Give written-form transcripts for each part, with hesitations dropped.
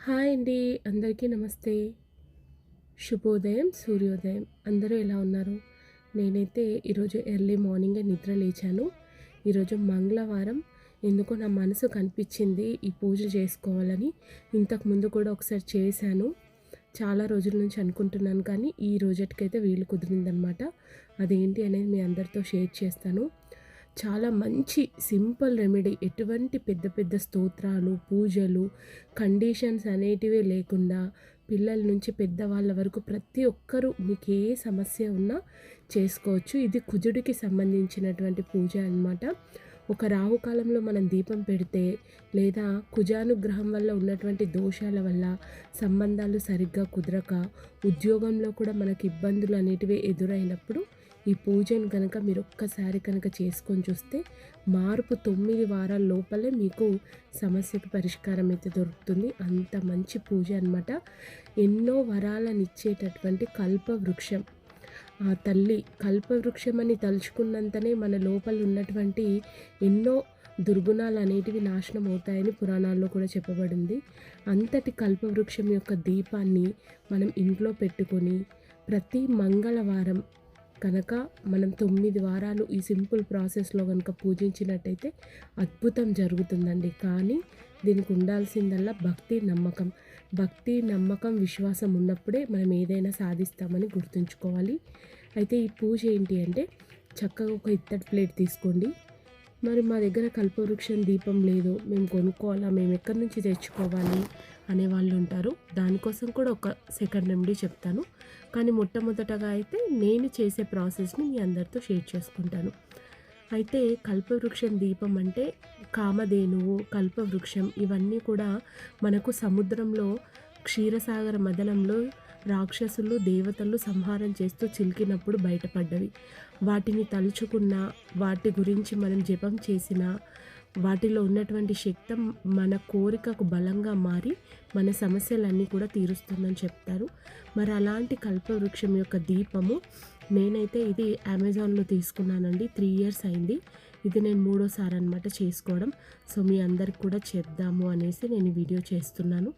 Hi అండి. అందరికీ నమస్తే. శుభోదయం, సూర్యోదయం. అందరూ ఎలా ఉన్నారు? నేనైతే ఈరోజు ఎర్లీ మార్నింగే నిద్ర లేచాను. ఈరోజు మంగళవారం. ఎందుకో నా మనసు కనిపించింది ఈ పూజ చేసుకోవాలని. ఇంతకుముందు కూడా ఒకసారి చేశాను. చాలా రోజుల నుంచి అనుకుంటున్నాను కానీ ఈ రోజుటికైతే వీలు కుదిరిందనమాట. అదేంటి అనేది మీ అందరితో షేర్ చేస్తాను. చాలా మంచి సింపుల్ రెమెడీ. ఎటువంటి పెద్ద పెద్ద స్తోత్రాలు, పూజలు, కండిషన్స్ అనేటివే లేకుండా పిల్లల నుంచి పెద్దవాళ్ళ వరకు ప్రతి ఒక్కరూ మీకు ఏ సమస్య ఉన్నా చేసుకోవచ్చు. ఇది కుజుడికి సంబంధించినటువంటి పూజ అన్నమాట. ఒక రాహుకాలంలో మనం దీపం పెడితే లేదా కుజానుగ్రహం వల్ల ఉన్నటువంటి దోషాల వల్ల సంబంధాలు సరిగ్గా కుదరక ఉద్యోగంలో కూడా మనకి ఇబ్బందులు అనేటివి ఎదురైనప్పుడు ఈ పూజను కనుక మీరు ఒక్కసారి కనుక చేసుకొని చూస్తే మార్పు 9 వారాల లోపలే మీకు సమస్యకు పరిష్కారం అయితే దొరుకుతుంది. అంత మంచి పూజ అనమాట. ఎన్నో వరాలనిచ్చేటటువంటి కల్పవృక్షం. ఆ తల్లి కల్పవృక్షం అని తలుచుకున్నంతనే మన లోపల ఉన్నటువంటి ఎన్నో దుర్గుణాలు అనేటివి నాశనం అవుతాయని పురాణాల్లో కూడా చెప్పబడింది. అంతటి కల్పవృక్షం యొక్క దీపాన్ని మనం ఇంట్లో పెట్టుకొని ప్రతి మంగళవారం కనుక మనం 9 వారాలు ఈ సింపుల్ ప్రాసెస్లో కనుక పూజించినట్టయితే అద్భుతం జరుగుతుందండి. కానీ దీనికి ఉండాల్సిందల్లా భక్తి నమ్మకం విశ్వాసం ఉన్నప్పుడే మనం ఏదైనా సాధిస్తామని గుర్తుంచుకోవాలి. అయితే ఈ పూజ ఏంటి అంటే చక్కగా ఒక ఇత్తడి ప్లేట్ తీసుకోండి. మరి మా దగ్గర కల్పవృక్షం దీపం లేదు, మేము కొనుక్కోవాలా, మేము ఎక్కడి నుంచి తెచ్చుకోవాలి అనేవాళ్ళు ఉంటారు. దానికోసం కూడా ఒక సెకండ్ రెమెడీ చెప్తాను. కానీ మొట్టమొదటగా అయితే నేను చేసే ప్రాసెస్ని మీ అందరితో షేర్ చేసుకుంటాను. అయితే కల్పవృక్షం దీపం అంటే కామధేనువు, కల్పవృక్షం ఇవన్నీ కూడా మనకు సముద్రంలో క్షీరసాగర మదనంలో రాక్షసులు దేవతలు సంహారం చేస్తూ చిలికినప్పుడు బయటపడ్డవి. వాటిని తలుచుకున్న, వాటి గురించి మనం జపం చేసిన, వాటిలో ఉన్నటువంటి శక్తి మన కోరికకు బలంగా మారి మన సమస్యలన్నీ కూడా తీరుస్తుందని చెప్తారు. మరి అలాంటి కల్పవృక్షం యొక్క దీపము నేనైతే ఇది అమెజాన్లో తీసుకున్నానండి. 3 years అయింది. ఇది నేను 3వసారి అనమాట చేసుకోవడం. సో మీ అందరికి కూడా చేద్దాము అనేసి నేను ఈ వీడియో చేస్తున్నాను.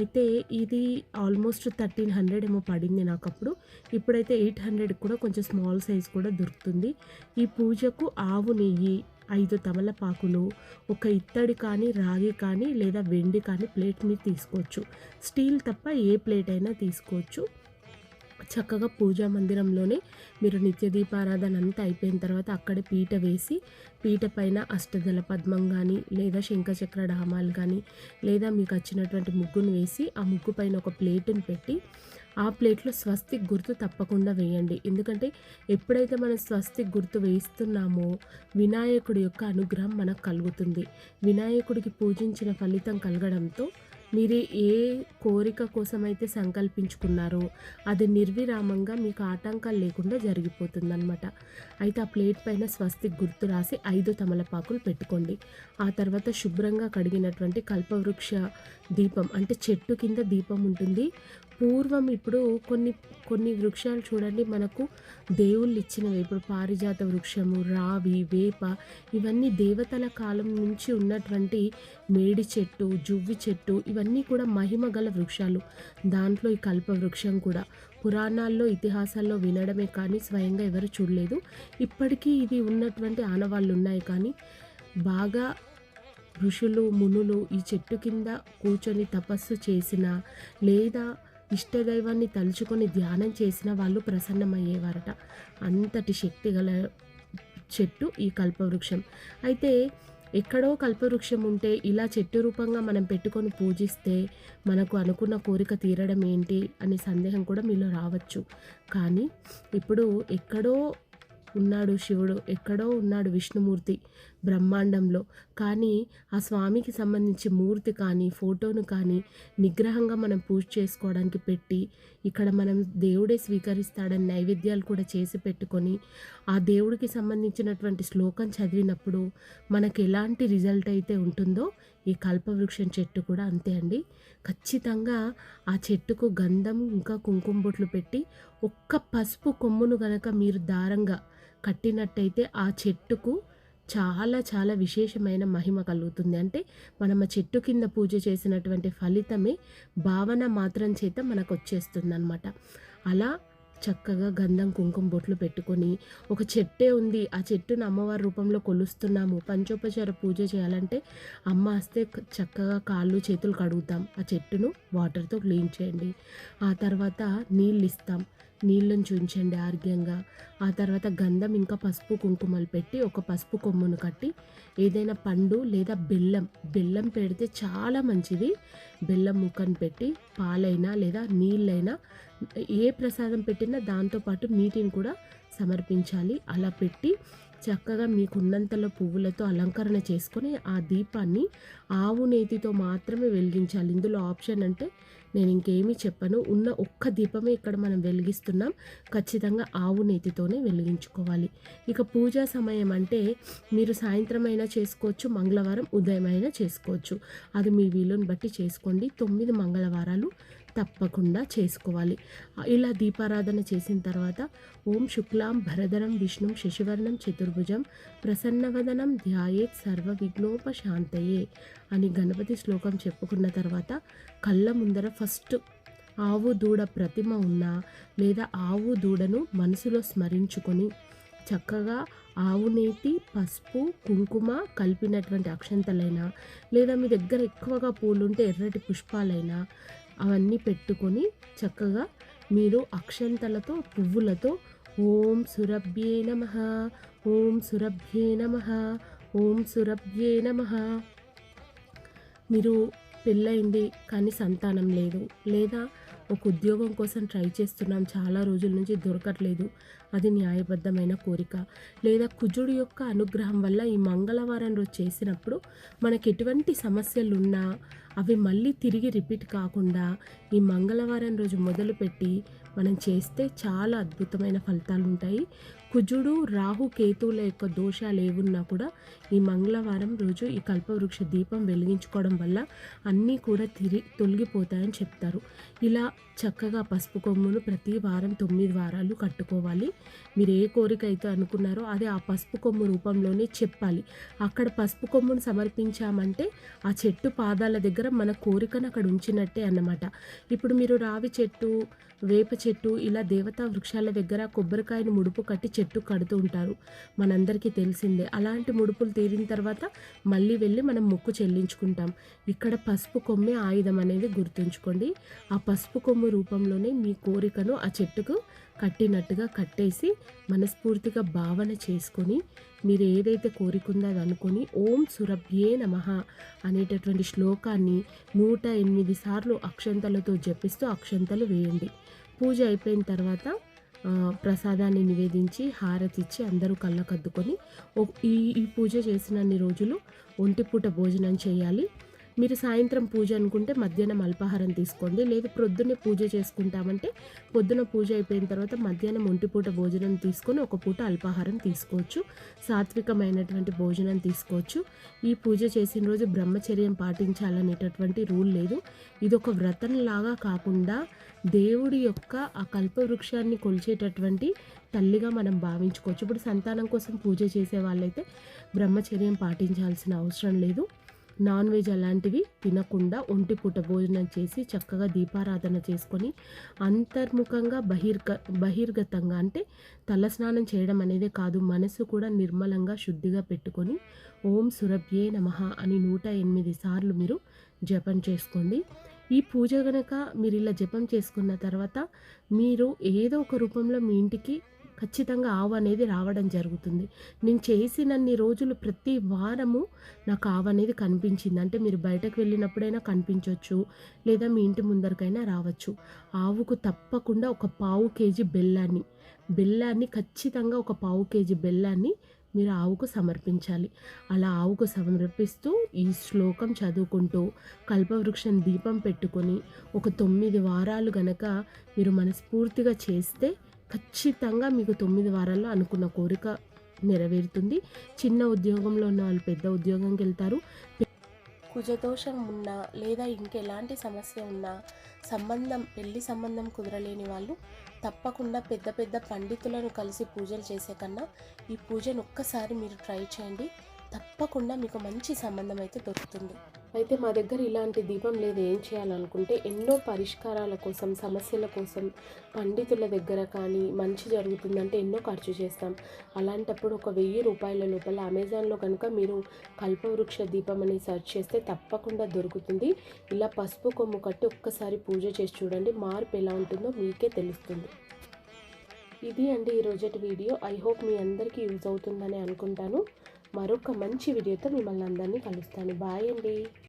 అయితే ఇది ఆల్మోస్ట్ 1300 ఏమో పడింది నాకు అప్పుడు. ఇప్పుడైతే 800 కూడా కొంచెం స్మాల్ సైజ్ కూడా దొరుకుతుంది. ఈ పూజకు ఆవు నెయ్యి, 5 తమలపాకులు, ఒక ఇత్తడి కానీ రాగి కానీ లేదా వెండి కానీ ప్లేట్ మీద తీసుకోవచ్చు. స్టీల్ తప్ప ఏ ప్లేట్ అయినా తీసుకోవచ్చు. చక్కగా పూజా మందిరంలోనే మీరు నిత్య దీపారాధన అంతా అయిపోయిన తర్వాత అక్కడే పీట వేసి, పీట పైన అష్టదళ పద్మం కానీ లేదా శంఖచక్ర డామాలు కానీ లేదా మీకు వచ్చినటువంటి ముగ్గును వేసి ఆ ముగ్గు పైన ఒక ప్లేటుని పెట్టి ఆ ప్లేట్లో స్వస్తిక్ గుర్తు తప్పకుండా వేయండి. ఎందుకంటే ఎప్పుడైతే మనం స్వస్తిక్ గుర్తు వేస్తున్నామో వినాయకుడి యొక్క అనుగ్రహం మనకు కలుగుతుంది. వినాయకుడికి పూజించిన ఫలితం కలగడంతో మీరు ఏ కోరిక కోసమైతే సంకల్పించుకున్నారో అది నిర్విరామంగా మీకు ఆటంకాలు లేకుండా జరిగిపోతుందన్నమాట. అయితే ఆ ప్లేట్ పైన స్వస్తిక్ గుర్తు రాసి 5 తమలపాకులు పెట్టుకోండి. ఆ తర్వాత శుభ్రంగా కడిగినటువంటి కల్పవృక్ష దీపం అంటే చెట్టు కింద దీపం ఉంటుంది. పూర్వం ఇప్పుడు కొన్ని వృక్షాలు చూడండి మనకు దేవుళ్ళు ఇచ్చినవి. ఇప్పుడు పారిజాత వృక్షము, రావి, వేప ఇవన్నీ దేవతల కాలం నుంచి ఉన్నటువంటి మేడి చెట్టు, జువ్వి చెట్టు ఇవన్నీ కూడా మహిమ గల వృక్షాలు. దాంట్లో ఈ కల్పవృక్షం కూడా పురాణాల్లో ఇతిహాసాల్లో వినడమే కానీ స్వయంగా ఎవరు చూడలేదు. ఇప్పటికీ ఇది ఉన్నటువంటి ఆనవాళ్ళు ఉన్నాయి. కానీ బాగా ఋషులు మునులు ఈ చెట్టు కింద కూర్చొని తపస్సు చేసిన లేదా ఇష్టదైవాన్ని తలుచుకొని ధ్యానం చేసిన వాళ్ళు ప్రసన్నమయ్యేవారట. అంతటి శక్తి గల చెట్టు ఈ కల్పవృక్షం. అయితే ఎక్కడో కల్పవృక్షం ఉంటే ఇలా చెట్టు రూపంగా మనం పెట్టుకొని పూజిస్తే మనకు అనుకున్న కోరిక తీరడం ఏంటి అనే సందేహం కూడా మీలో రావచ్చు. కానీ ఇప్పుడు ఎక్కడో ఉన్నాడు శివుడు, ఎక్కడో ఉన్నాడు విష్ణుమూర్తి బ్రహ్మాండంలో. కానీ ఆ స్వామికి సంబంధించి మూర్తి కానీ ఫోటోను కానీ నిగ్రహంగా మనం పూజ చేసుకోవడానికి పెట్టి ఇక్కడ మనం దేవుడే స్వీకరిస్తాడని నైవేద్యాలు కూడా చేసి పెట్టుకొని ఆ దేవుడికి సంబంధించినటువంటి శ్లోకం చదివినప్పుడు మనకు ఎలాంటి రిజల్ట్ అయితే ఉంటుందో ఈ కల్పవృక్షం చెట్టు కూడా అంతే అండి. ఖచ్చితంగా ఆ చెట్టుకు గంధం ఇంకా కుంకుమ బొట్లు పెట్టి ఒక్క పసుపు కొమ్మును గనక మీరు దారంగా కట్టినట్టయితే ఆ చెట్టుకు చాలా చాలా విశేషమైన మహిమ కలుగుతుంది. అంటే మనం ఆ చెట్టు కింద పూజ చేసినటువంటి ఫలితమే భావన మాత్రం చేత మనకొచ్చేస్తుందనమాట. అలా చక్కగా గంధం, కుంకుమ బొట్లు పెట్టుకొని, ఒక చెట్టే ఉంది, ఆ చెట్టును అమ్మవారి రూపంలో కొలుస్తున్నాము, పంచోపచార పూజ చేయాలంటే అమ్మ వస్తే చక్కగా కాళ్ళు చేతులు కడుగుతాం. ఆ చెట్టును వాటర్తో క్లీన్ చేయండి. ఆ తర్వాత నీళ్ళు ఇస్తాం, నీళ్ళని చుంచండి ఆరోగ్యంగా. ఆ తర్వాత గంధం ఇంకా పసుపు కుంకుమలు పెట్టి ఒక పసుపు కొమ్మును కట్టి ఏదైనా పండు లేదా బెల్లం పెడితే చాలా మంచిది. బెల్లం ముక్కను పెట్టి పాలైనా లేదా నీళ్ళైనా ఏ ప్రసాదం పెట్టినా దాంతోపాటు నీటిని కూడా సమర్పించాలి. అలా పెట్టి చక్కగా మీకున్నంతలో పువ్వులతో అలంకరణ చేసుకొని ఆ దీపాన్ని ఆవు నేతితో మాత్రమే వెలిగించాలి. ఇందులో ఆప్షన్ అంటే నేను ఇంకేమీ చెప్పను. ఉన్న ఒక్క దీపమే ఇక్కడ మనం వెలిగిస్తున్నాం. ఖచ్చితంగా ఆవు నేతితోనే వెలిగించుకోవాలి. ఇక పూజా సమయం అంటే మీరు సాయంత్రం అయినా చేసుకోవచ్చు, మంగళవారం ఉదయం అయినా చేసుకోవచ్చు. అది మీ వీలుని బట్టి చేసుకోండి. 9 మంగళవారాలు తప్పకుండా చేసుకోవాలి. ఇలా దీపారాధన చేసిన తర్వాత ఓం శుక్లాం భరధరం విష్ణుం శశివర్ణం చతుర్భుజం ప్రసన్నవదనం ధ్యాయేత్ సర్వ విఘ్నోపశాంతయే అని గణపతి శ్లోకం చెప్పుకున్న తర్వాత కళ్ళ ముందర ఫస్ట్ ఆవు దూడ ప్రతిమ ఉన్నా లేదా ఆవు దూడను మనసులో స్మరించుకొని చక్కగా ఆవు నేతి, పసుపు, కుంకుమ కలిపినటువంటి అక్షంతలైనా లేదా మీ దగ్గర ఎక్కువగా పూలుంటే ఎర్రటి పుష్పాలైనా అవన్నీ పెట్టుకొని చక్కగా మీరు అక్షంతలతో పువ్వులతో ఓం సురభ్యే నమః, ఓం సురభ్యే నమః, ఓం సురభ్యే నమః. మీరు పెళ్ళయింది కానీ సంతానం లేదు, లేదా ఒక ఉద్యోగం కోసం ట్రై చేస్తున్నాం, చాలా రోజుల నుంచి దొరకట్లేదు, అది న్యాయబద్ధమైన కోరిక, లేదా కుజుడు యొక్క అనుగ్రహం వల్ల ఈ మంగళవారం రోజు చేసినప్పుడు మనకు ఎటువంటి సమస్యలు ఉన్నా అవి మళ్ళీ తిరిగి రిపీట్ కాకుండా ఈ మంగళవారం రోజు మొదలుపెట్టి మనం చేస్తే చాలా అద్భుతమైన ఫలితాలు ఉంటాయి. కుజుడు, రాహు, కేతువుల యొక్క దోషాలు ఏవున్నా కూడా ఈ మంగళవారం రోజు ఈ కల్పవృక్ష దీపం వెలిగించుకోవడం వల్ల అన్నీ కూడా తొలగిపోతాయని చెప్తారు. ఇలా చక్కగా పసుపు కొమ్మును ప్రతి వారం 9 వారాలు కట్టుకోవాలి. మీరు ఏ కోరిక అయితే అనుకున్నారో అది ఆ పసుపు కొమ్ము రూపంలోనే చెప్పాలి. అక్కడ పసుపు కొమ్మును సమర్పించామంటే ఆ చెట్టు పాదాల దగ్గర మన కోరికను అక్కడ ఉంచినట్టే అన్నమాట. ఇప్పుడు మీరు రావి చెట్టు, వేప చెట్టు ఇలా దేవతా వృక్షాల దగ్గర కొబ్బరికాయను ముడుపు కట్టి చెట్టు కడుతూ ఉంటారు, మనందరికీ తెలిసిందే. అలాంటి ముడుపులు తీరిన తర్వాత మళ్ళీ వెళ్ళి మనం మొక్కు చెల్లించుకుంటాం. ఇక్కడ పసుపు కొమ్మే ఆయుధం అనేది గుర్తుంచుకోండి. ఆ పసుపు కొమ్ము రూపంలోనే మీ కోరికను ఆ చెట్టుకు కట్టినట్టుగా కట్టేసి మనస్ఫూర్తిగా భావన చేసుకొని మీరు ఏదైతే కోరికుందో అది అనుకొని ఓం సురభ్యే నమః అనేటటువంటి శ్లోకాన్ని 108 సార్లు అక్షంతలతో జపిస్తూ అక్షంతలు వేయండి. పూజ అయిపోయిన తర్వాత ప్రసాదాన్ని నివేదించి హారతిచ్చి అందరూ కళ్ళకద్దుకొని ఈ పూజ చేసినన్ని రోజులు ఒంటిపూట భోజనం చేయాలి. మీరు సాయంత్రం పూజ అనుకుంటే మధ్యాహ్నం అల్పాహారం తీసుకోండి. లేదు ప్రొద్దున్నే పూజ చేసుకుంటామంటే పొద్దున పూజ అయిపోయిన తర్వాత మధ్యాహ్నం ఒంటిపూట భోజనం తీసుకొని ఒక పూట అల్పాహారం తీసుకోవచ్చు. సాత్వికమైనటువంటి భోజనం తీసుకోవచ్చు. ఈ పూజ చేసిన రోజు బ్రహ్మచర్యం పాటించాలనేటటువంటి రూల్ లేదు. ఇది ఒక వ్రతంలాగా కాకుండా దేవుడి యొక్క ఆ కల్పవృక్షాన్ని కొలిచేటటువంటి తల్లిగా మనం భావించుకోవచ్చు. ఇప్పుడు సంతానం కోసం పూజ చేసే వాళ్ళైతే బ్రహ్మచర్యం పాటించాల్సిన అవసరం లేదు. నాన్ వెజ్ అలాంటివి తినకుండా ఒంటిపూట భోజనం చేసి చక్కగా దీపారాధన చేసుకొని అంతర్ముఖంగా బహిర్గతంగా అంటే తలస్నానం చేయడం అనేదే కాదు, మనసు కూడా నిర్మలంగా శుద్ధిగా పెట్టుకొని ఓం సురభ్యే నమః అని 108 సార్లు మీరు జపం చేసుకోండి. ఈ పూజ గనక మీరు ఇలా జపం చేసుకున్న తర్వాత మీరు ఏదో ఒక రూపంలో మీ ఇంటికి ఖచ్చితంగా ఆవు అనేది రావడం జరుగుతుంది. నేను చేసినన్ని రోజులు ప్రతి వారము నాకు ఆవు అనేది కనిపించింది. అంటే మీరు బయటకు వెళ్ళినప్పుడైనా కనిపించవచ్చు, లేదా మీ ఇంటి ముందరికైనా రావచ్చు. ఆవుకు తప్పకుండా ఒక పావు కేజీ బెల్లాన్ని ఖచ్చితంగా ఒక పావు కేజీ బెల్లాన్ని మీరు ఆవుకు సమర్పించాలి. అలా ఆవుకు సమర్పిస్తూ ఈ శ్లోకం చదువుకుంటూ కల్పవృక్షం దీపం పెట్టుకొని ఒక 9 వారాలు గనక మీరు మనస్ఫూర్తిగా చేస్తే ఖచ్చితంగా మీకు 9 వారాల్లో అనుకున్న కోరిక నెరవేరుతుంది. చిన్న ఉద్యోగంలో ఉన్న వాళ్ళు పెద్ద ఉద్యోగంకి వెళ్తారు. కుజదోషం ఉన్నా లేదా ఇంకెలాంటి సమస్య ఉన్నా పెళ్లి సంబంధం కుదరలేని వాళ్ళు తప్పకుండా పెద్ద పెద్ద పండితులను కలిసి పూజలు చేసే కన్నా ఈ పూజను ఒక్కసారి మీరు ట్రై చేయండి. తప్పకుండా మీకు మంచి సంబంధం అయితే దొరుకుతుంది. అయితే మా దగ్గర ఇలాంటి దీపం లేదు, ఏం చేయాలనుకుంటే ఎన్నో పరిష్కారాల కోసం, సమస్యల కోసం పండితుల దగ్గర కానీ మంచి జరుగుతుందంటే ఎన్నో ఖర్చు చేస్తాం. అలాంటప్పుడు ఒక 1000 రూపాయల లోపల అమెజాన్లో కనుక మీరు కల్పవృక్ష దీపం అని సెర్చ్ చేస్తే తప్పకుండా దొరుకుతుంది. ఇలా పసుపు కొమ్ము కట్టి ఒక్కసారి పూజ చేసి చూడండి, మార్పు ఎలా ఉంటుందో మీకే తెలుస్తుంది. ఇది అండి ఈరోజటి వీడియో. ఐ హోప్ మీ అందరికీ యూజ్ అవుతుందని అనుకుంటాను. మరొక మంచి వీడియోతో మిమ్మల్ని అందరినీ కలుస్తాను. బాయ్ అండి.